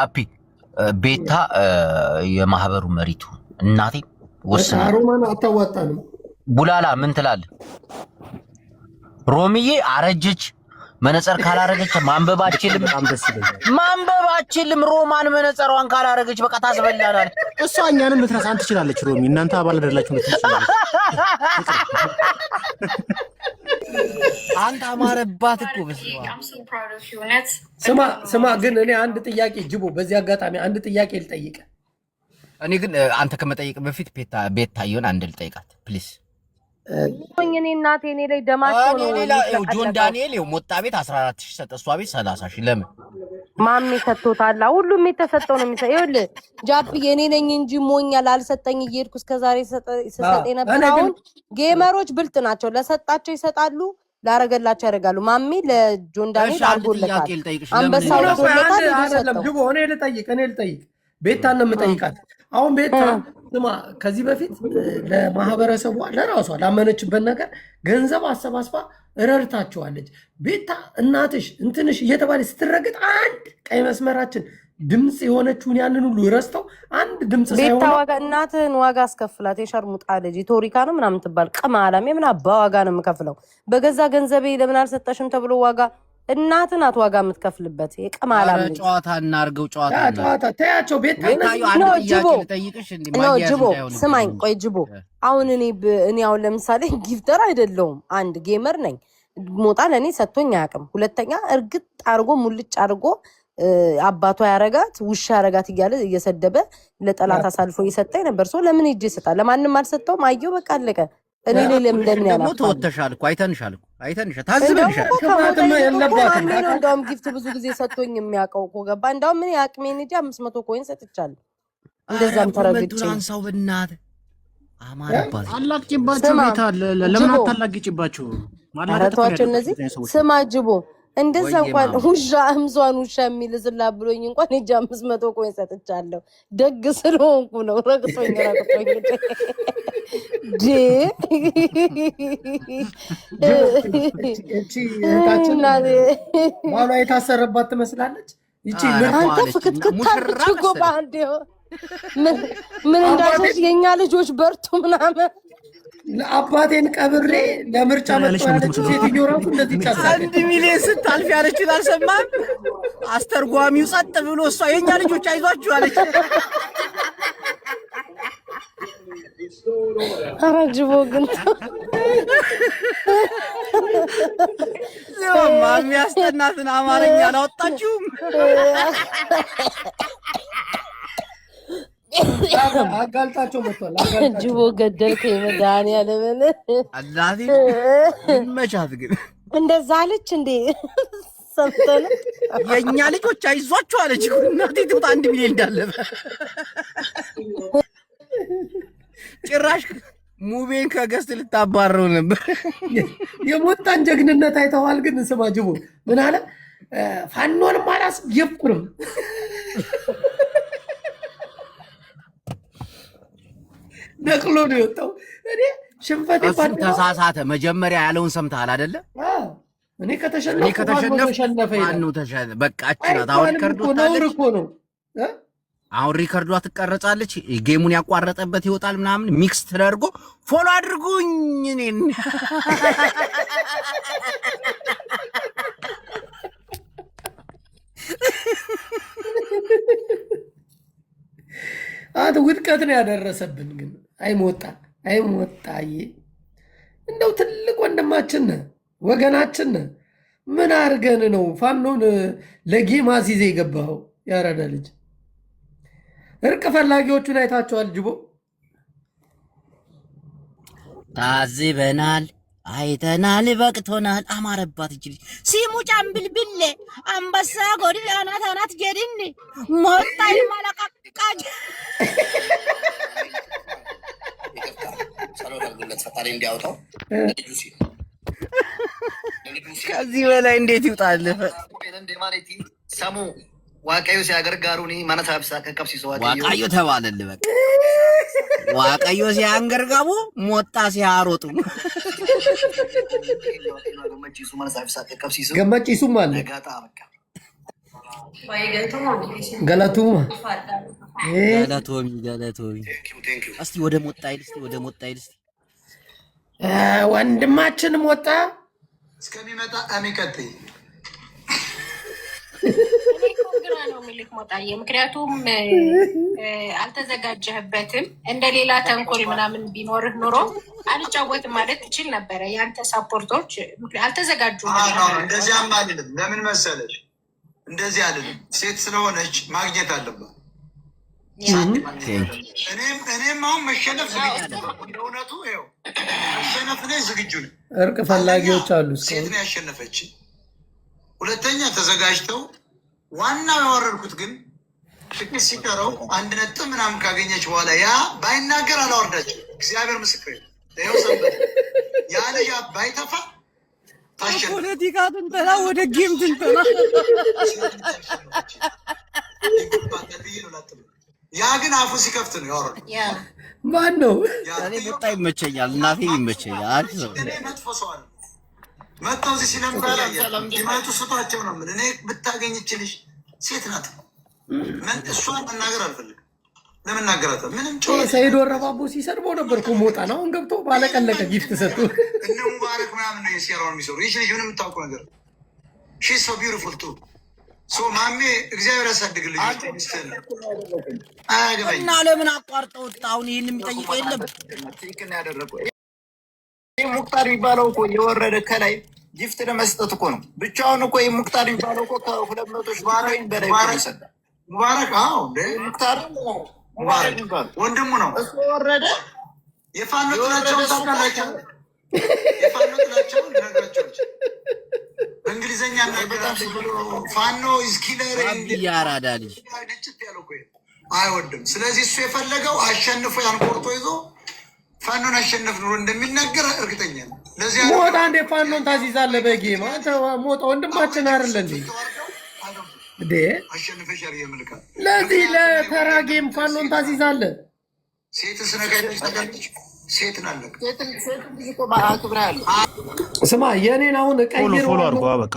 አፒ ቤታ የማህበሩ መሪቱ እናቴ ወስና ሮማን አታዋጣንም። ቡላላ ምን ትላለህ? ሮሚዬ አረጀች መነጽር ካላረገች ማንበብ አትችልም። ሮማን መነጽሯን ካላረገች በቃ ታስበላናል። እሷ እኛንም ልትረሳን ትችላለች። ሮሚ እናንተ አባል አይደላችሁ ልትችላለች። አንተ አማረባት እኮ ስማ ግን እኔ አንድ ጥያቄ ጅቦ፣ በዚህ አጋጣሚ አንድ ጥያቄ ልጠይቅ። እኔ ግን አንተ ከመጠየቅ በፊት ቤታየውን አንድ ልጠይቃት ፕሊዝ። እኔ እናቴ እኔ ላይ ደማቸው ነው። ጆን ዳንኤል ሞጣ ቤት 14000 ሰጠ፣ እሷ ቤት 30000 ለምን ማሚ ሰጥቶታል? ሁሉም የተሰጠው ነው የሚሰጠው። ይኸውልህ ጃፒ እኔ ነኝ እንጂ ሞኛል አልሰጠኝ እየሄድኩ እስከዛሬ ሰጠ ነበር። አሁን ጌመሮች ብልጥ ናቸው፣ ለሰጣቸው ይሰጣሉ፣ ላረገላቸው ያደርጋሉ። ማሚ ለጆን ዳንኤል አልጎለታል፣ አንበሳው ጎለታል። አይደለም ጅቦ፣ እኔ ልጠይቅ ቤታን ነው የምጠይቃት። አሁን ቤታ ስማ፣ ከዚህ በፊት ለማህበረሰቧ ለራሷ ላመነችበት ነገር ገንዘብ አሰባስባ ረድታቸዋለች። ቤታ እናትሽ እንትንሽ እየተባለ ስትረግጥ አንድ ቀይ መስመራችን ድምፅ የሆነችውን ያንን ሁሉ ረስተው አንድ ድምፅ ሳይሆን ቤታ ዋጋ እናትህን ዋጋ አስከፍላት። የሸርሙጣ ልጅ ቶሪካ ነው ምናምን ትባል ቀማላም ምን አባ ዋጋ ነው የምከፍለው በገዛ ገንዘቤ ለምን አልሰጠሽም ተብሎ ዋጋ እናት ናት ዋጋ የምትከፍልበት። የቀማላም ልጅ ጨዋታ እናርገው ጨዋታ ተያቸው። ቤታ ነው ጅቦ ስማኝ፣ ቆይ ጅቦ፣ አሁን እኔ አሁን ለምሳሌ ጊፍተር አይደለሁም፣ አንድ ጌመር ነኝ። ሞጣ ለእኔ ሰጥቶኝ አያውቅም። ሁለተኛ እርግጥ አርጎ ሙልጭ አርጎ አባቷ ያረጋት ውሻ ያረጋት እያለ እየሰደበ ለጠላት አሳልፎ እየሰጠኝ ነበር። ሰው ለምን ሂጅ ይሰጣል? ለማንም አልሰጠውም። አየው በቃ አለቀ። እኔ ለምን ያላ ተወተሻል እኮ አይተንሻል ታዝበንሻል። እንደውም ጊፍት ብዙ ጊዜ ሰጥቶኝ የሚያውቀው እኮ ገባ። እንደውም ምን አቅሜን እንጂ 500 ኮይን ሰጥቻለሁ። እንደዛም ተረግጬ አንሳው በእናትህ አማረባት አላቅጭባቸው ቤታ ለምን አታላቅጭባቸው ማለት ነው። እነዚህ ስማ ጅቦ እንደዛ እንኳን ውሻ እምዟን ውሻ የሚል ዝላ ብሎኝ እንኳን እጅ 500 ኮይን ሰጥቻለሁ። ደግ ስለሆንኩ ነው። ረግጦኝ ባሏ የታሰረባት ትመስላለች። ይቺ አንተ ፍክትክታለች እኮ በአንዴ ምን እንዳለች የእኛ ልጆች በርቱ ምናምን አባቴን ቀብሬ ለምርጫ መጥቷለች። ሴትዮ ራሱ እንደዚህ ጫሳለች። 1 ሚሊዮን ስታልፍ ያለችው አልሰማም? አስተርጓሚው ጸጥ ብሎ እሷ የኛ ልጆች አይዟችሁ አለች። ኧረ ጅቦ ግን ማሚ ያስጠናትን አማርኛ አላወጣችሁም። አጋልጣቸው መጥቷል። ጅቦ ገደልከኝ መድኃኒዓለም አላዚ መቻት ግን እንደዛ አለች እንዴ? ሰምተን የኛ ልጆች አይዟችሁ አለች። እናቴ ትውጣ 1 ሚሊዮን እንዳለበ ጭራሽ ሙቤን ከገስት ልታባረው ነበር። የሞጣን ጀግንነት አይተዋል። ግን ስማ ጅቦ ምን አለ? ፋኖንም አላስገቡንም። ነቅሎ ነው የወጣው። እኔ ሽንፈት ተሳሳተ። መጀመሪያ ያለውን ሰምተሃል አይደለ? እኔ ከተሸነፈ ማነው ተሸነፈ? በቃ አችናት አሁን ከርዶታለች እኮ ነው። አሁን ሪከርዷ ትቀረጻለች። ጌሙን ያቋረጠበት ይወጣል ምናምን ሚክስ ተደርጎ ፎሎ አድርጉኝ እኔን ውድቀት ነው ያደረሰብን። ግን አይሞጣዬ እንደው ትልቅ ወንድማችን ወገናችን ምን አርገን ነው ፋኖን ለጌም አዚዜ የገባው? ያረዳ ልጅ እርቅ ፈላጊዎቹን አይታቸዋል። ጅቦ ታዝበናል፣ አይተናል፣ በቅቶናል። አማረባት እጅ ሲሙ ጫምብልብሌ አንበሳ ጎዲ አናት ጀድን ሞጣይ ማለቃቃጅ ፈጣሪ እንዲያወጣው ከዚህ በላይ እንዴት ይውጣል? ሰሙ ዋቀዩ ሲያገርጋሩኒ ማነሳብሳ ከቀብሲሶ ዋቀዩ ተባለልህ። በቃ ዋቀዩ ሲያንገርጋቡ ሞጣ ሲያሮጡ ገመጪሱ ማለት ገለቱማ ገለቶሚ እስቲ ወደ ሞጣ ይል እስቲ ወንድማችን ሞጣ እስከሚመጣ አሚቀጥይ ግራ ነው የሚልክ ሞጣዬ፣ ምክንያቱም አልተዘጋጀህበትም። እንደሌላ ተንኮል ምናምን ቢኖርህ ኑሮ አልጫወትም ማለት ትችል ነበረ። ያንተ ሳፖርቶች አልተዘጋጁም። እንደዚያም አልልም። ለምን መሰለሽ? እንደዚህ አልልም። ሴት ስለሆነች ማግኘት አለባት። እኔም አሁን መሸነፍ ዝግጁ ነው። እውነቱ ይኸው መሸነፍ ላይ ዝግጁ ነኝ። እርቅ ፈላጊዎች አሉ። ሴት ነው ያሸነፈች። ሁለተኛ ተዘጋጅተው ዋናው ያወረድኩት ግን ጥቂት ሲቀረው 1 ነጥብ ምናምን ካገኘች በኋላ ያ ባይናገር አላወርዳቸው። እግዚአብሔር ምስክር ይኸው ሰንበት ያ ልጅ ባይተፋ ፖለቲካ ትንተና ወደ ጌም ትንተና ያ ግን አፉ ሲከፍት ነው ያወረድኩት። ማን ነው? እኔ ሞጣ ይመቸኛል፣ እናቴ ይመቸኛል። መጥፎ ሰው አለ መጥተው እዚህ ሲለምባላ ይመጡ ስጧቸው ነው የምልህ። እኔ ብታገኝ ይችልሽ ሴት ናት። እሷን መናገር አልፈልግም። ለመናገራት ምንም ሰይድ ወረባቦ ሲሰድበው ነበር እኮ ሞጣን። አሁን ገብቶ ባለቀለቀ ጊፍት ሰጡ። እነ ሙባረክ ምናምን ነው የሴራውን የሚሰሩ። ይች ልጅ ምንም የምታውቀው ነገር ሺ ሶ ቢዩቲፉል ቱ ሶ ማሜ እግዚአብሔር ያሳድግልኝ። አያገባኝ እና ለምን አቋርጠው አሁን ይህን የሚጠይቀው የለም። ትክክል ያደረገው ሙክታር የሚባለው እኮ የወረደ ከላይ ጊፍት ለመስጠት እኮ ነው። ብቻውን እኮ ሙክታር የሚባለው እኮ ከ200 ሺህ በላይ ይሰጣል። ሙባረክ ሙክታር ሙባረክ ወንድሙ ነው። እሱ ወረደ የፋኖ ጥላቸውን ታውቃላችሁ? የፋኖ ጥላቸውን ነገራቸው በእንግሊዝኛ ፋኖ ኢዝ ኪለር ያራዳ ልጅ አይወድም። ስለዚህ እሱ የፈለገው አሸንፎ ያን ቆርጦ ይዞ ፋኖን አሸነፍ ኑሮ እንደሚናገር እርግጠኛ ነው። ለዚህ ሞጣ እንደ ፋኖን ታዚዛለህ በጌም አንተ ሞጣ ወንድማችን አይደለ እንዴ? አሸንፈሻል የምልካ ለዚህ ለተራ ጌም ፋኖን ታዚዛለህ። ሴት ስነጋይቶች ተጋለች ሴት ናለቅ ስማ የኔን አሁን ቀይሮ ፎሎ አድርጎ በቃ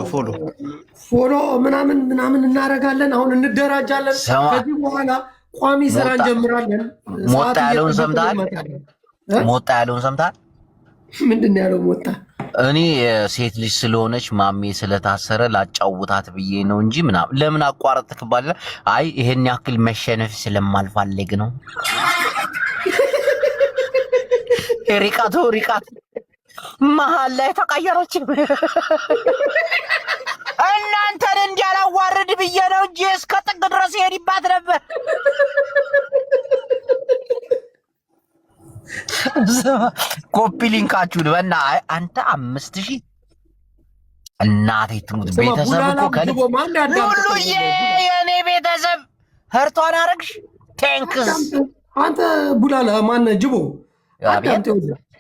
ፎሎ ምናምን እናደርጋለን። አሁን እንደራጃለን። ከዚህ በኋላ ቋሚ ስራ እንጀምራለን። ሞጣ ያለውን ሰምተሃል? ሞጣ ያለውን ሰምተሃል? ምንድን ያለው ሞጣ? እኔ ሴት ልጅ ስለሆነች ማሜ ስለታሰረ ላጫውታት ብዬ ነው እንጂ ምናምን። ለምን አቋረጥክ ባለ አይ ይሄን ያክል መሸነፍ ስለማልፈልግ ነው። ሪቃት መሀል ላይ ተቀየረች። እናንተን እንዲያላዋርድ ብዬ ነው እንጂ እስከ ጥግ ድረስ ይሄድባት ነበር። ኮፒ ሊንካችሁን በና አንተ 5000 እናቴ ትሙት ቤተሰብ እኮ ሁሉዬ የኔ ቤተሰብ ህርቷን አረግሽ። ቴንክስ አንተ ቡላላ ማነ ጅቦ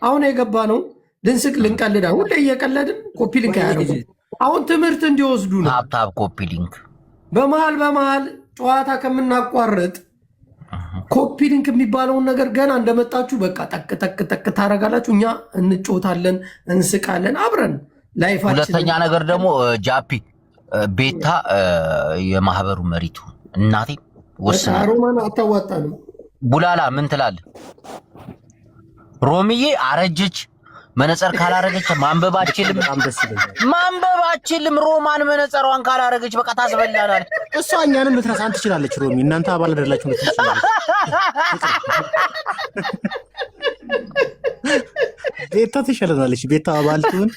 አሁን የገባ ነው ልንስቅ ልንቀልዳ ሁሌ እየቀለድን ኮፒ ሊንክ ያደርጉ። አሁን ትምህርት እንዲወስዱ ነው። ታብታብ ኮፒ ሊንክ በመሀል ጨዋታ ከምናቋርጥ ኮፒ ሊንክ የሚባለውን ነገር ገና እንደመጣችሁ በቃ ጠቅ ታረጋላችሁ። እኛ እንጮታለን፣ እንስቃለን አብረን ላይፋችን። ሁለተኛ ነገር ደግሞ ጃፒ ቤታ የማህበሩ መሪቱ እናቴ ወስና ሮማን አታዋጣ ነው። ቡላላ ምን ትላለህ? ሮሚዬ አረጀች። መነጽር ካላረገች ማንበብ አችልም። ሮማን መነጽሯን ካላረገች በቃ ታስበላናል። እሷ እኛንም ልትረሳን ትችላለች። ሮሚ እናንተ አባል አይደላችሁ ልትችላለች። ቤታ ትሸለናለች። ቤታ አባል ትሁን።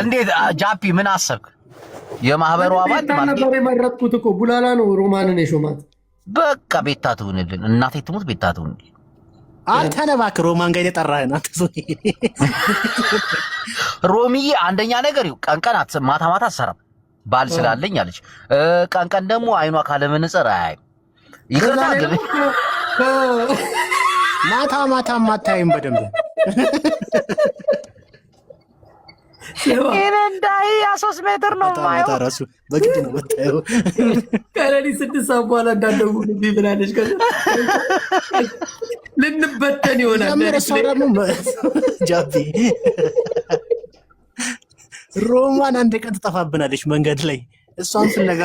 እንዴት ጃፒ ምን አሰብክ? የማህበሩ አባል ነበር የመረጥኩት እኮ ቡላላ ነው ሮማንን የሾማት። በቃ ቤታ ትሁንልን። እናቴ ትሙት ቤታ ትሁንልን። አንተ ነህ እባክህ ሮማን ጋር የጠራኸን አንተ ሰው። ሮሚዬ አንደኛ ነገር ቀን ማታ አትሰራም ባል ስላለኝ አለች። ቀን ደግሞ አይኗ ካለ መነጽር አያይም። ይቅርታ ግን ማታ ማታይም በደንብ ይሄን እንዳይ 3 ሜትር ነው ማየው። ራሱ በግድ ነው መታየው። ከሌሊት 6 ሰዓት በኋላ እንዳደውል ብላለች። ልንበተን ይሆናል። እሷ ደግሞ ጃፒ ሮማን አንድ ቀን ትጠፋብናለች መንገድ ላይ። እሷን ፍለጋ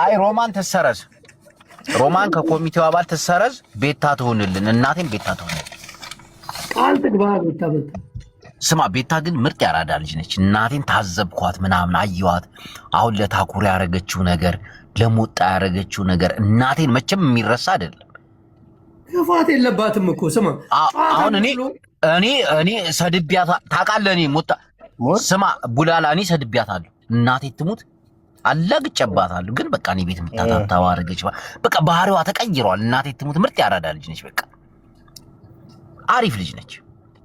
አይ ሮማን ትሰረዝ፣ ሮማን ከኮሚቴው አባል ትሰረዝ፣ ቤታ ትሆንልን፣ እናቴም ቤታ ትሆንልን። ቃል ትግባ ቤታ። ስማ ቤታ ግን ምርጥ ያራዳ ልጅ ነች። እናቴን ታዘብኳት ምናምን አየዋት። አሁን ለታኩር ያረገችው ነገር፣ ለሞጣ ያረገችው ነገር እናቴን መቼም የሚረሳ አይደለም። ክፋት የለባትም እኮ ስማ። አሁን እኔ ሰድቢያት ታውቃለህ። እኔ ሞጣ ስማ ቡላላ እኔ ሰድቢያታለሁ። እናቴ ትሙት አላግጨባታለሁ። ግን በቃ እኔ ቤት የምታታታው አረገች። በቃ ባህሪዋ ተቀይሯል። እናቴ ትሙት ምርጥ ያራዳ ልጅ ነች። በቃ አሪፍ ልጅ ነች።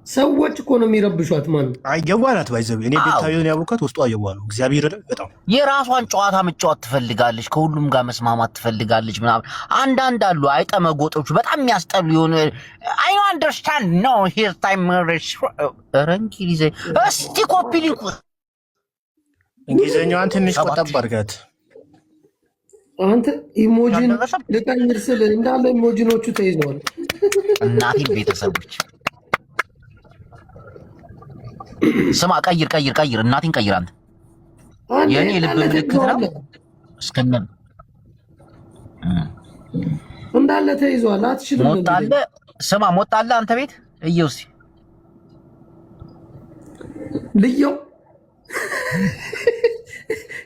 ሰዎች እኮ ነው የሚረብሿት። ማን አየዋናት ባይዘብ እኔ ቤታየውን ያወቃት ውስጡ አየዋሉ። እግዚአብሔር በጣም የራሷን ጨዋታ መጫወት ትፈልጋለች። ከሁሉም ጋር መስማማት ትፈልጋለች ምናምን። አንዳንድ አሉ አይጠመጎጦቹ በጣም የሚያስጠሉ የሆነ አይ አንደርስታንድ ኖ ሂር ታይም መረሽ ረንኪሊዘ እስቲ ኮፒ ሊንክ እንግሊዘኛዋን ትንሽ ቆጠብ አድርጋት። አንተ ኢሞጂን ልቀይር ስል እንዳለ ኢሞጂኖቹ ተይዘዋል። እናቴ ቤተሰቦች ስማ ቀይር እናቴን ቀይር። አንተ የኔ ልብ ምልክት ነው እስከነ እንዳለ ተይዟል። አትችልም። ሞጣለ ስማ ሞጣለ አንተ ቤት እየው እስኪ ልየው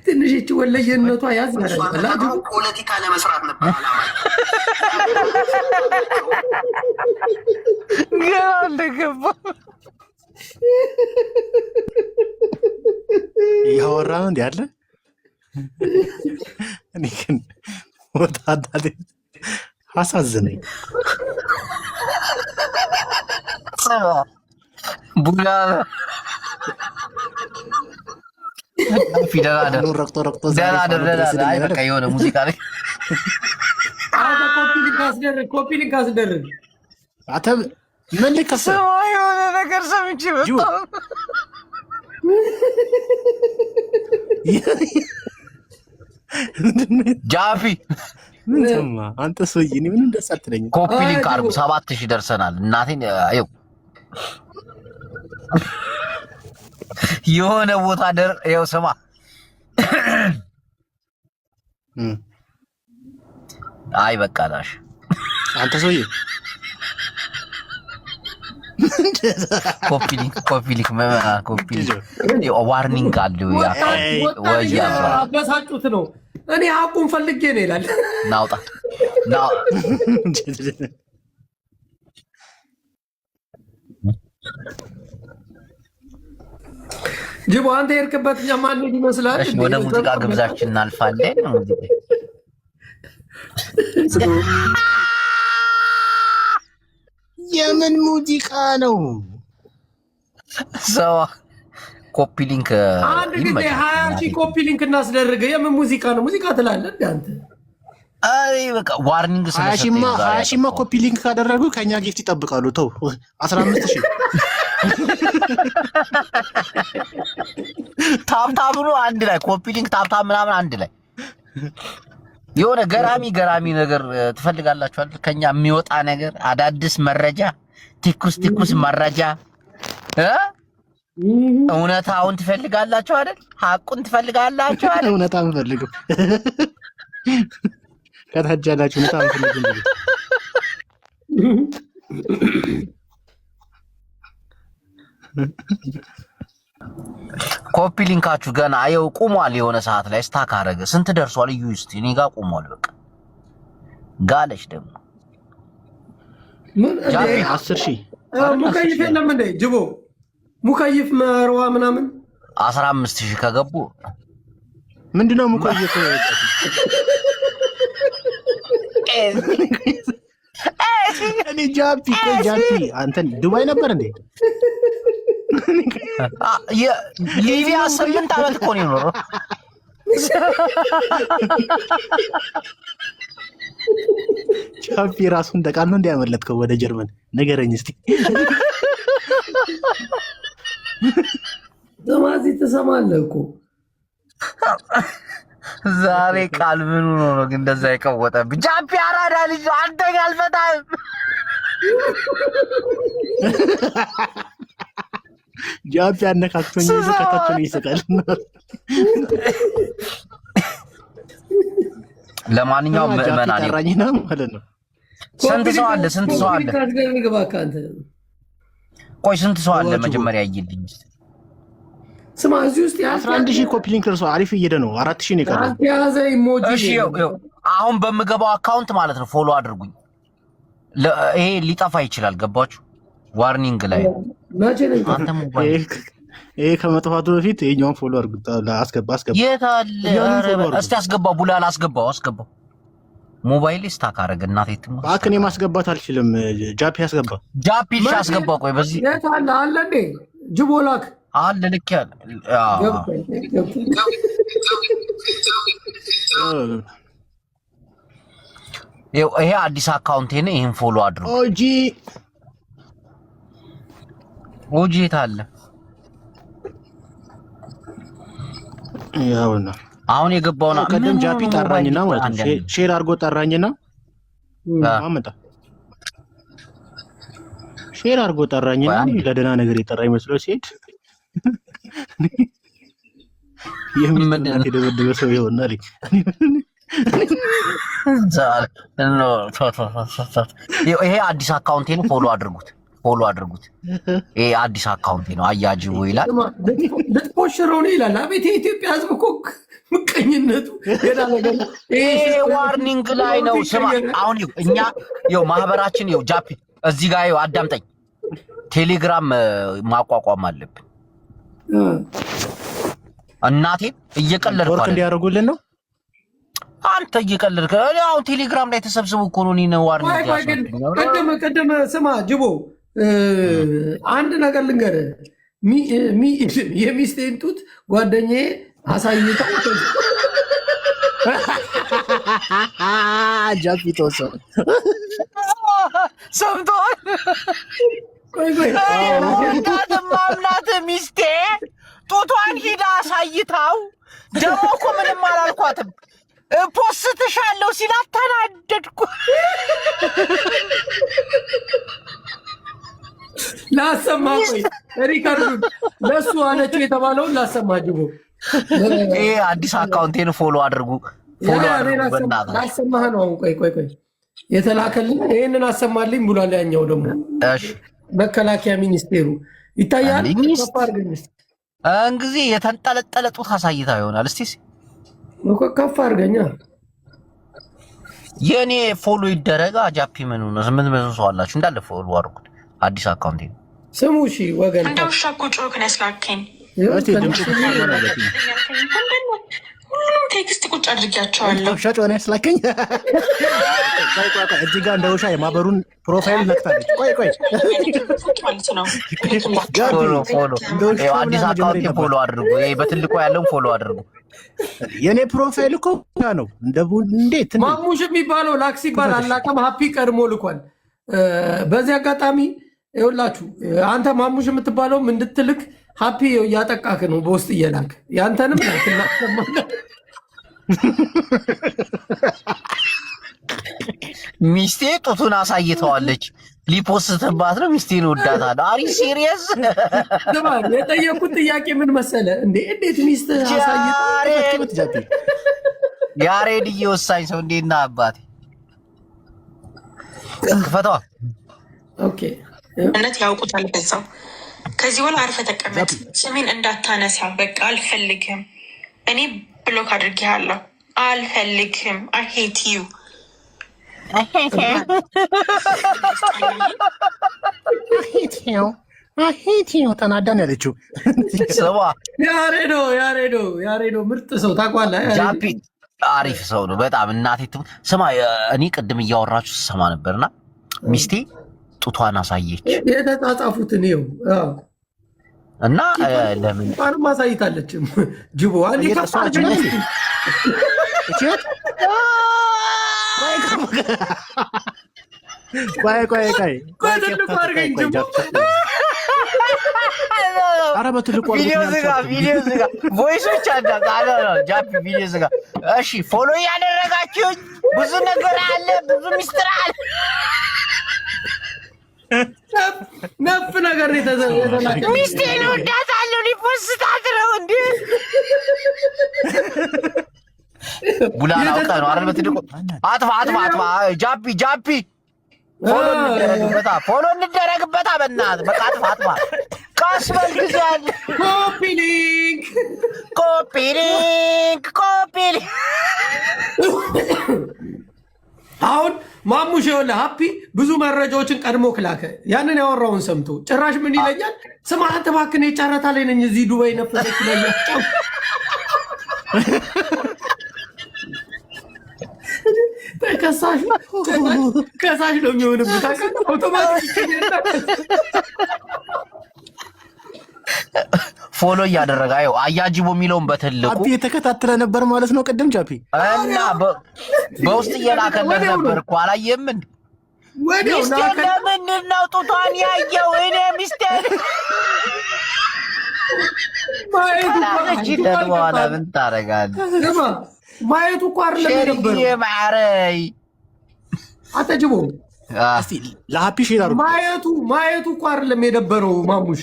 ትንሽ እቺ ወለየነቷ ያዝ ያረጋላ። ፖለቲካ ለመስራት ነበር አላማ። ገና እንደገባ ያወራ እንዴ አለ። እኔ ግን ወጣታዴ አሳዝነኝ። ቡላ ፊደላ ረቅጦ አይ በቃ የሆነ ሙዚቃ ላይ ኮፒ ሊንክ አስደርግ። አተ ምን ልከሰ የሆነ ነገር ሰምቼ በጣም ጃፊ ምን ሰማ አንተ ሰውዬ? እኔ ምን ደስ አትለኝ። ኮፒ ሊንክ አርጉ። 7000 ደርሰናል። እናቴን አየው የሆነ ቦታ ይኸው ስማ አይ በቃ ዳሽ አንተ ሰውዬ ኮፒ ሊንክ ዋርኒንግ አለው። ወያ አበሳጩት ነው። እኔ ሀቁን ፈልጌ ነው ይላል። ናውጣ ጅቦ አንተ የሄድክበት ማን ይመስላል? እሺ ወደ ሙዚቃ ግብዛችን እናልፋለን። የምን ሙዚቃ ነው? ሰው ኮፒ ሊንክ አንድ ጊዜ 20,000 ኮፒ ሊንክ እናስደርገ። የምን ሙዚቃ ነው? ሙዚቃ ትላለህ አንተ? አይ በቃ ዋርኒንግ ስለሰጠኝ 20,000 ኮፒ ሊንክ ካደረጉ ከኛ ጊፍት ይጠብቃሉ። ተው 15,000 ታብታብ ነው አንድ ላይ ኮፒ ሊንክ ታብታብ ምናምን አንድ ላይ የሆነ ገራሚ ነገር ትፈልጋላችኋል? ከኛ የሚወጣ ነገር አዳዲስ መረጃ ትኩስ መረጃ እውነታውን ትፈልጋላችሁ አይደል? ሐቁን ትፈልጋላችሁ አይደል? እውነታውን ፈልጉ። ከታች ያላችሁ እውነታውን ፈልጉ። ኮፒ ሊንካችሁ ገና አየው ቁሟል። የሆነ ሰዓት ላይ ስታክ አረገ። ስንት ደርሷል? እዩ እስቲ እኔ ጋር ቁሟል። በቃ ጋለሽ ደግሞ ምን 10,000 ሙከይፍ የለም እንዴ ጅቦ? ሙከይፍ መርዋ ምናምን 15,000 ከገቡ ምንድነው ሙከይፍ? እኔ ጃፒ አንተን ዱባይ ነበር እንዴ? ሊቢያ 8 ዓመት እኮ ነው የኖረው። ጃፒ ራሱን ተቃልሞ እንዲያመለጥከው ወደ ጀርመን ንገረኝ እስቲ። ዘማዚ ትሰማለህ እኮ ዛሬ ቃል ምን ሆኖ ነው ግን እንደዛ የቀወጠብኝ? ጃፒ አራዳ ልጅ አንተን አልፈታም። ጃፒ ያነካክቶኝ ይዘከታተኝ ይሰቃል። ለማንኛውም ምዕመናን አራኝና ማለት ነው። ስንት ሰው አለ? ቆይ ስንት ሰው አለ? መጀመሪያ ይይልኝ ስማ እዚህ ውስጥ 11000 ኮፒ ሊንክ ደርሶ አሪፍ እየሄደ ነው። 4000 ነው የቀረው። ያዘ ኢሞጂ። እሺ አሁን በምገባው አካውንት ማለት ነው ፎሎ አድርጉኝ። ይሄ ሊጠፋ ይችላል። ገባችሁ? ዋርኒንግ ላይ መቼ ነው አንተ ሞባይል ይሄ ከመጥፋቱ በፊት ይሄኛውን ፎሎ አድርጉት። አስገባ የት አለ? እስቲ አስገባው። ቡላል አስገባው። ሞባይል ስታክ አረገ። እናቴ ትሙት ባክኔ ማስገባት አልችልም። ጃፒ አስገባ። ጃፒ አስገባው። ቆይ በዚህ የት አለ እንዴ? ጅቦላክ አለ ልክ ያለ ይሄ አዲስ አካውንቴ ነው። ይሄን ፎሎ አድርጉ። ኦጂ ታለ ያውና አሁን የገባውና ቀደም ጃፒ ጠራኝና ማለት ነው ሼር አድርጎ ጠራኝና ማመጣ ሼር አድርጎ ጠራኝና ለደና ነገር የጠራኝ መስሎ ሲሄድ የምንድነው የደበደበ ሰው ይሆናል። ይሄ አዲስ አካውንቴ ነው። ፎሎ አድርጉት። ይሄ አዲስ አካውንቴ ነው። አያጅቡ ይላል። ልትፖሽረው ነው ይላል። አቤት የኢትዮጵያ ሕዝብ እኮ ምቀኝነቱ ገና ነገር ይሄ ዋርኒንግ ላይ ነው። ስማ አሁን እኛ ማህበራችን ጃፒ እዚህ ጋር አዳምጠኝ። ቴሌግራም ማቋቋም አለብን። እናቴ እየቀለድኩ ወርክ እንዲያደርጉልን ነው። አንተ እየቀለድክ አሁን ቴሌግራም ላይ ተሰብስቡ እኮ ነው። እኔ ዋርኒንግ ቀደም ስማ ጅቦ አንድ ነገር ልንገርህ። የሚስቴን ጡት ጓደኛዬ አሳይተው ጃፒ ተወሰነ ሰምተዋል። ቆይ ማምናት ሚስቴ ጡቷን ሂዳ አሳይታው ደግሞ እኮ ምንም አላልኳትም። ፖስትሻለሁ ሲላት ተናደድኩ። ላሰማ ቆይ ሪካርዱን ለሱ አለችው የተባለውን ላሰማ ጅቦ። ይሄ አዲስ አካውንቴን ፎሎ አድርጉ። ላሰማህ ነው። ቆይ የተላከልኝ ይሄንን አሰማልኝ ብሏል። ያኛው ደግሞ እሺ መከላከያ ሚኒስቴሩ ይታያል። እንግዲህ የተንጠለጠለ ጡት አሳይታ ይሆናል። እስቲ ከፍ አድርገኛ የኔ ፎሎ ይደረጋ። ጃፒ ምን ነው ምን ሰው አላችሁ እንዳለ ፎሎ አድርጉት። አዲስ አካውንት ስሙ። እሺ ወገን እንደው ሻቆ ጮክን ያስላከኝ ሁሉም ቴክስት ቁጭ አድርጊያቸዋለሁ። ሻጮ ነው ያስላከኝ። እዚህ ጋር እንደ ውሻ የማህበሩን ፕሮፋይል ነክታለች። ቆይ ማለት ነው። አዲስ አካውንት ፎሎ አድርጉ። ይሄ በትልቁ ያለውን ፎሎ አድርጉ። የኔ ፕሮፋይል እኮ ነው እንዴት ማሙሽ የሚባለው ላክስ ይባላል። አላቀም ሀፒ ቀድሞ ልኳል። በዚህ አጋጣሚ ይኸውላችሁ አንተ ማሙሽ የምትባለውም እንድትልክ ሀፒ እያጠቃክ ነው በውስጥ እየላክ ያንተንም ሚስቴ ጡቱን አሳይተዋለች። ሊፖስትባት ነው። ሚስቴን ወዳታለሁ። አሪ ሲሪየስ የጠየኩት ጥያቄ ምን መሰለ እንዴ? እንዴት ሚስት አሳይተው ያሬድዬ ወሳኝ ሰው እንዴት ነህ አባቴ? ክፈተዋ። ኦኬ እነት ያውቁታል። በዛው ከዚህ በኋላ አርፈህ ተቀመጥ። ስሜን እንዳታነሳ። በቃ አልፈልግም። እኔ ብሎክ አድርጌሃለሁ። አልፈልግም። አይ ሄት ዩ ተናዳን ያለችው ስማ፣ ያሬዶ ምርጥ ሰው ታውቃለህ። ጃፒ አሪፍ ሰው ነው በጣም እናቴ። ስማ እኔ ቅድም እያወራችሁ ስሰማ ነበርና ሚስቴ ጡቷን አሳየች። የተጻጻፉትን ይኸው እና ለምን ጣንም አሳይታለች። ጅቦ አንዴ ከፋች ኧረ በትልቁ ቪዲዮ ዝጋ። ቮይሶች ጃፒ ቪዲዮ ዝጋ። እሺ ፎሎ እያደረጋችሁኝ ብዙ ነገር አለ፣ ብዙ ሚስጥር አለ። ነፍ ነገር የተላከ ሚስቴን ወዳታለሁ ሊፖስታት ነው እንዴ? ቡላላ አውቃ ነው አይደል? በትልቁ አጥፋ ጃፒ ፎሎ እንደረግበታ በእናትህ በቃ አጥፋ ቀስ በል ጊዜ አለ። ኮፒ ሊንክ አሁን ማሙሽ ይኸውልህ ሀፒ ብዙ መረጃዎችን ቀድሞ ክላከ ያንን ያወራውን ሰምቶ ጭራሽ ምን ይለኛል? ስማ አንተ እባክህ የጨረታ ላይ ነኝ እዚህ ዱባይ ነፈሰች ይለኛል። ከሳሽ ነው የሚሆንብህ። አውቶማቲክ ፎሎ እያደረገ አየው አያጅቦ የሚለውን በትልቁ አቢ የተከታተለ ነበር ማለት ነው። ቅድም ጃፒ እና በውስጥ እየላከለት ነበር እኮ አላየህም እንዴ? ሚስቴን ለምንድን ነው ጡቷን ያየው? እኔ ሚስቴን በኋላ ምን ታደርጋለህ? ማየቱ እኮ አይደለም የነበረው። ማረይ አተጅቦ እስቲ ለሀፒ ሼር አድርጉ። ማየቱ እኮ አይደለም የነበረው። ማሙሽ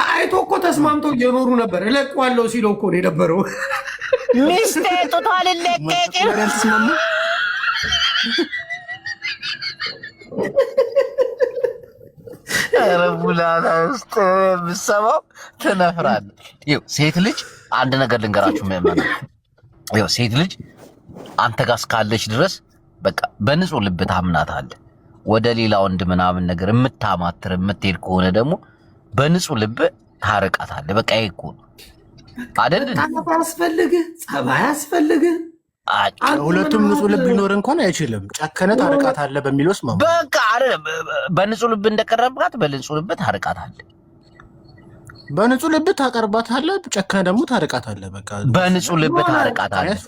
አይቶ እኮ ተስማምተው እየኖሩ ነበር። እለቀዋለሁ ሲለው እኮ ነው የነበረው። ሚስቴ ጡቷን ልለቀቅ ረቡላና ውስጥ የምትሰማው ትነፍራለህ። ይኸው ሴት ልጅ አንድ ነገር ልንገራችሁ ምዕመና፣ ይኸው ሴት ልጅ አንተ ጋር እስካለች ድረስ በቃ በንጹህ ልብ ታምናታለህ። ወደ ሌላ ወንድ ምናምን ነገር የምታማትር የምትሄድ ከሆነ ደግሞ በንጹህ ልብ ታርቃታለህ። በቃ ይሄ እኮ ነው አይደል? ጸባይ ያስፈልግህ። ሁለቱም ንጹህ ልብ ሊኖር እንኳን አይችልም። ጨከነ ታርቃታለህ በሚልስ ማለት በቃ አይደል? በንጹህ ልብ እንደቀረብካት በንጹህ ልብ ታርቃታለህ። በንጹህ ልብ ታቀርባታለህ፣ ጨከነ ደግሞ ታርቃታለህ። በቃ በንጹህ ልብ ታርቃታለህ።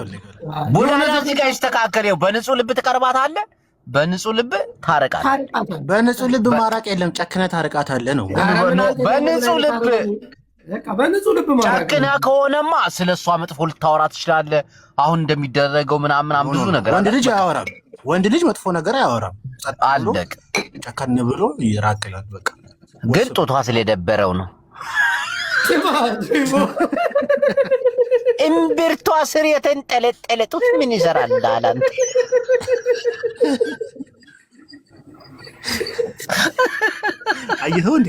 ቡናና እዚህ ጋር ይስተካከል። በንጹህ ልብ ትቀርባታለህ፣ በንጹህ ልብ ታርቃታለህ። በንጹህ ልብ ማራቅ የለም፣ ጨከነ ታርቃታለህ ነው። በንጹህ ልብ ጨክነህ ከሆነማ ስለሷ መጥፎ ልታወራ ትችላለህ። አሁን እንደሚደረገው ምናምን ብዙ ነገር ወንድ ልጅ አያወራም። ወንድ ልጅ መጥፎ ነገር አያወራም። አለቅ ጨከን ብሎ ይራቅላል። በቃ ግን ጡቷ ስለደበረው ነው። እምብርቷ ስር የተንጠለጠለ ጡት ምን ይሰራል? ዳላንተ አየኸው እንዴ?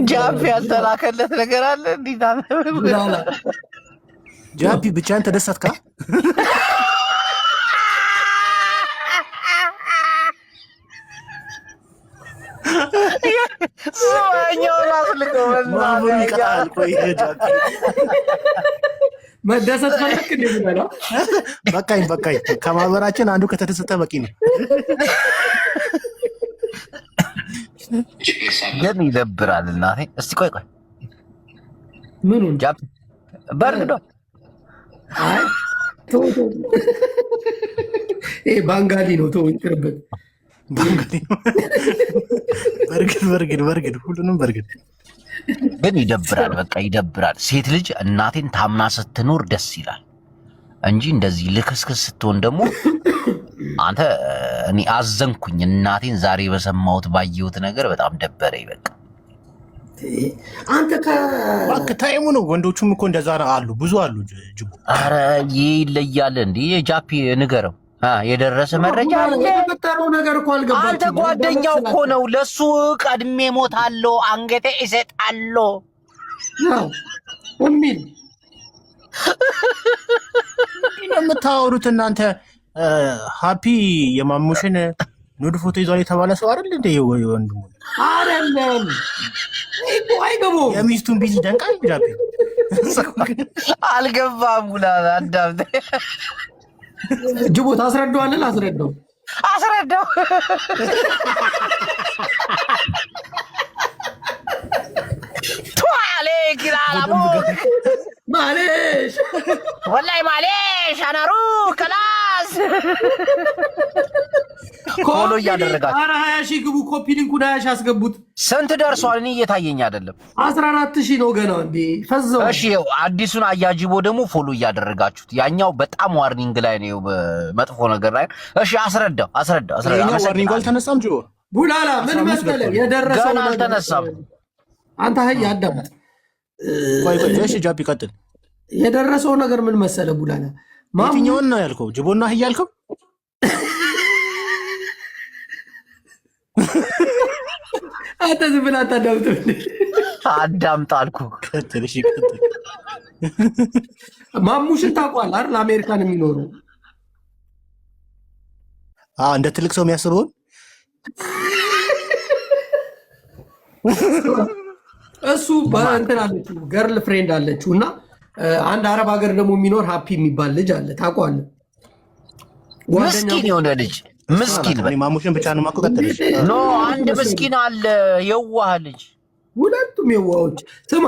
ጃፒ ያልተላከለት ነገር አለ። እንዴት አለ ጃፒ? ብቻህን ተደሰትካ? መደሰት ፈለክ እንዴ? በቃኝ። ከማህበራችን አንዱ ከተደሰተ በቂ ነው። ግን ይደብራል። እናቴ እስቲ ቆይ ምኑን ጃፒ በርግዶ ባንጋሊ ነው። ተው ይቅርበት። ባንጋሊ ነው። በርግድ ሁሉንም በርግድ። ግን ይደብራል። በቃ ይደብራል። ሴት ልጅ እናቴን ታምና ስትኖር ደስ ይላል እንጂ እንደዚህ ልክስክስ ስትሆን ደግሞ አንተ እኔ አዘንኩኝ። እናቴን ዛሬ በሰማሁት ባየሁት ነገር በጣም ደበረኝ። በቃ አንተ ታይሙ ነው። ወንዶቹም እኮ እንደዛ አሉ፣ ብዙ አሉ። ጅቡ ኧረ ይለያል እንዴ? የጃፒ ንገረው የደረሰ መረጃ አለ። የተፈጠረው ነገር እኮ አልገባችም። አንተ ጓደኛው እኮ ነው። ለሱ ቀድሜ ሞታለሁ፣ አንገቴ እሰጣለሁ የሚል የምታወሩት እናንተ። ሀፒ የማሙሽን ኑድ ፎቶ ይዟል የተባለ ሰው አይደል እንዴ? ወንድሙ አይደለም እኮ አይገባውም። የሚስቱን ቢዚ ደንቃ ጃፒ አልገባም። ሙላ አዳምጥ። ጅቦት አስረዳዋለን። አስረዳው عليك العلموك معلش والله معلش انا اروح خلاص ፎሎ እያደረጋችሁ 20 ሺህ ግቡ። ኮፒ ሊንኩን 20 ሺህ አስገቡት። ስንት ደርሷል? እኔ እየታየኝ አይደለም። 14 ሺህ ነው ገና እንዴ ፈዘው። እሺ አዲሱን አያጅቦ ደግሞ ፎሎ እያደረጋችሁት። ያኛው በጣም ዋርኒንግ ላይ ነው፣ መጥፎ ነገር ላይ። እሺ አስረዳው። ያኛው ዋርኒንግ አልተነሳም። ጆ ቡላላ ምን መሰለህ የደረሰው ገና አልተነሳም። አንተ ሀይ አዳምጥ። ቆይ እሺ ጃፒ ቀጥል። የደረሰው ነገር ምን መሰለህ ቡላላ? የትኛውን ነው ያልከው? ጅቦና አህያ ያልከው? አንተ ዝም ብለህ አታዳምጥ። አዳምጥ አልኩህ። ቀጥል። እሺ ቀጥል። ማሙሽን ታውቀዋለህ አይደል? አሜሪካን የሚኖረው እንደ ትልቅ ሰው የሚያስበውን እሱ በእንትን አለችው ገርል ፍሬንድ አለችው እና አንድ አረብ ሀገር ደግሞ የሚኖር ሀፒ የሚባል ልጅ አለ። ታውቀዋለህ? ምስኪን የሆነ ልጅ ምስኪን። ማሙሽን ብቻ ነው የማውቀው። ቀጥል። ኖ አንድ ምስኪን አለ፣ የዋህ ልጅ። ሁለቱም የዋሆች። ስማ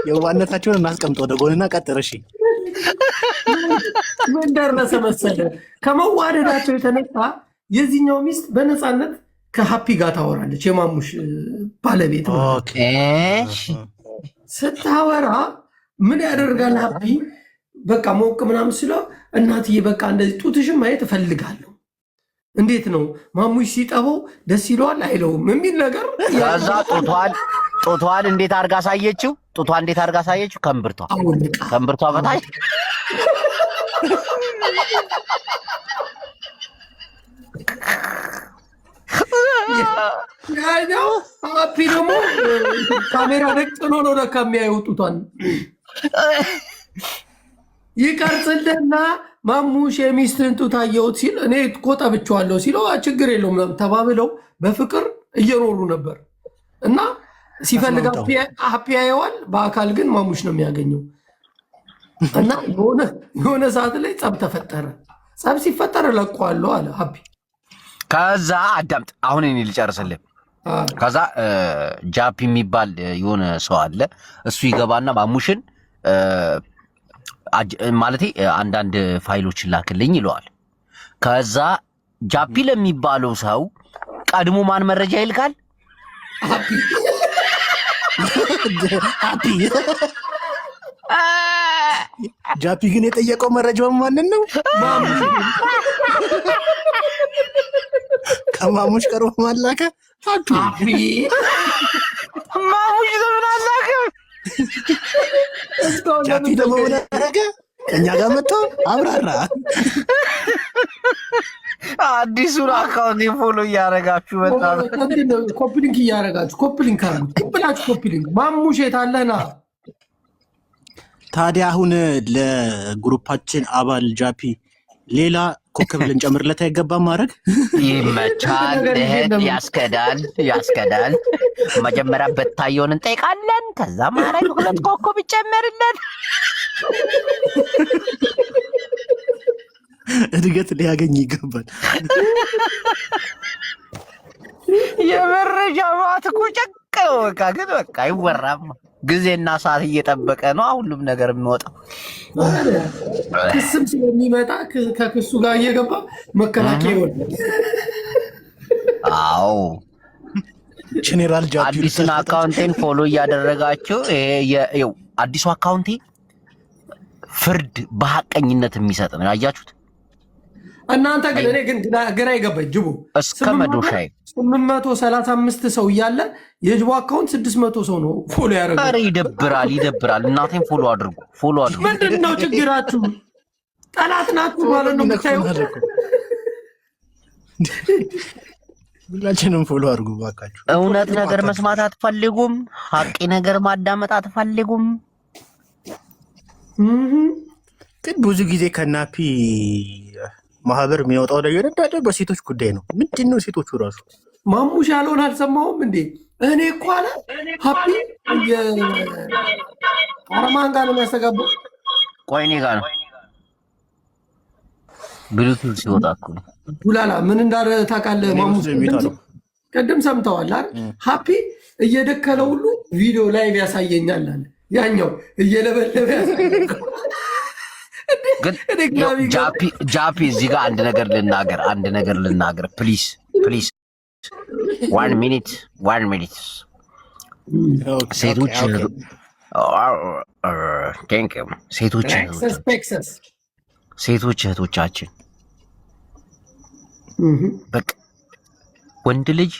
የዋህነታቸውን እናስቀምጥ ወደ ጎንና ቀጥል። እሺ ምን ደረሰ መሰለህ? ከመዋደዳቸው የተነሳ የዚህኛው ሚስት በነፃነት ከሀፒ ጋር ታወራለች። የማሙሽ ባለቤት ስታወራ ምን ያደርጋል ሀፒ? በቃ ሞቅ ምናምን ስለው እናትዬ በቃ እንደዚህ ጡትሽን ማየት እፈልጋለሁ፣ እንዴት ነው ማሙሽ ሲጠበው ደስ ይለዋል አይለውም የሚል ነገር። ከዛ ጡቷን እንዴት አድርጋ አሳየችው? ከእምብርቷ በታች ያኛው ሀፒ ደግሞ ካሜራ ደቅኖ ነው ለካ የሚያየው ጡቷን። ይቀርጽልህና ማሙሽ የሚስትህን ጡት አየሁት ሲል እኔ እኮ ጠብቼዋለሁ ሲለው ችግር የለውም ተባብለው በፍቅር እየኖሩ ነበር እና ሲፈልግ ሀፒ ያየዋል፣ በአካል ግን ማሙሽ ነው የሚያገኘው። እና የሆነ ሰዓት ላይ ጸብ ተፈጠረ። ጸብ ሲፈጠር እለቀዋለሁ አለ ሀፒ። ከዛ አዳምጥ፣ አሁን እኔ ልጨርስልህ። ከዛ ጃፒ የሚባል የሆነ ሰው አለ። እሱ ይገባና ማሙሽን ማለቴ አንዳንድ ፋይሎችን ላክልኝ ይለዋል። ከዛ ጃፒ ለሚባለው ሰው ቀድሞ ማን መረጃ ይልካል? ሀፒ። ጃፒ ግን የጠየቀው መረጃውን ማንን ነው? ከማሙሽ ቀርቦ ማላከ ሀፒ። ማሙሽ ለምን አላከ? ጃፒ ደግሞ ምን አደረገ? እኛ ጋር መጥቶ አብራራ። አዲሱን አካውንት ፎሎ እያደረጋችሁ በጣም ኮፕሊንክ እያደረጋችሁ ኮፕሊንክ ብላችሁ ኮፕሊንክ ማሙሽ የታለና። ታዲያ አሁን ለግሩፓችን አባል ጃፒ ሌላ ኮከብ ልንጨምርለት አይገባም? ማድረግ ይመቻል። ያስከዳል። መጀመሪያ በታየውን እንጠይቃለን። ከዛ ማድረግ 2 ኮከብ ይጨመርለን። እድገት ሊያገኝ ይገባል። የመረጃ ማት እኮ ጨቅ ነው። በቃ ግን በቃ አይወራም። ጊዜና ሰዓት እየጠበቀ ነው ሁሉም ነገር የሚወጣው። ክስም ስለሚመጣ ከክሱ ጋር እየገባ መከላከያ ይወጣል። አዎ ጄኔራል ጃፒ አዲሱን አካውንቴን ፎሎ እያደረጋችሁ አዲሱ አካውንቴ ፍርድ በሐቀኝነት የሚሰጥ ነው። ያያችሁት እናንተ ግን እኔ ግን ግራ ይገባኝ ጅቡ እስከ መዶሻዬ 835 ሰው እያለ የጅቡ አካውንት 600 ሰው ነው ፎሎ ያደረገው። ኧረ ይደብራል። እናቴን ፎሎ አድርጉ። ምንድን ነው ችግራችሁ? ጠላት ናችሁ ማለት ነው የምታየው። ሁላችንም ፎሎ አድርጉ ባካችሁ። እውነት ነገር መስማት አትፈልጉም? ሀቂ ነገር ማዳመጥ አትፈልጉም? ግን ብዙ ጊዜ ከናፒ ማህበር የሚወጣው ነገር እንዳለ በሴቶች ጉዳይ ነው። ምንድን ነው ሴቶቹ ራሱ ማሙሽ ያለውን አልሰማሁም እንዴ? እኔ እኮ አለ ሀፒ አረማን ጋር ነው የሚያስተጋባው። ቆይ እኔ ጋር ነው ብሉቱዝ ሲወጣ እኮ ነው። ቡላላ ምን እንዳለ ታውቃለህ? ማሙሽ ቅድም ሰምተዋል አይደል? ሀፒ እየደከለ ሁሉ ቪዲዮ ላይቭ ያሳየኛል አለ። ያኛው እየለበለበ ያሳየኛል ግን ጃፒ እዚህ ጋር አንድ ነገር ልናገር ፕሊዝ 1 ሚኒት ሴቶች እህቶቻችን በቃ ወንድ ልጅ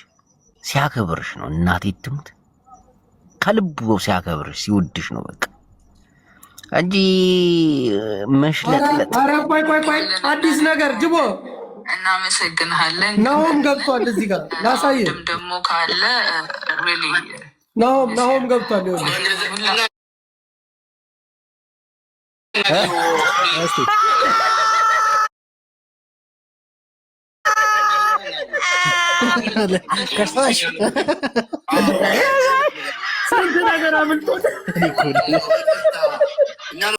ሲያከብርሽ ነው እናቴ ትሙት ከልቡ ሲያከብርሽ ሲወድሽ ነው በቃ እንጂ መሽለጥለጥ። ኧረ ቆይ አዲስ ነገር ጅቦ እናመሰግንሃለን። ናሆም ገብቷል እዚህ ጋር ላሳየህ ደግሞ ካለ ሪሊ ናሆም ገብቷል ከሳሽ ስንት ነገር አምልጦት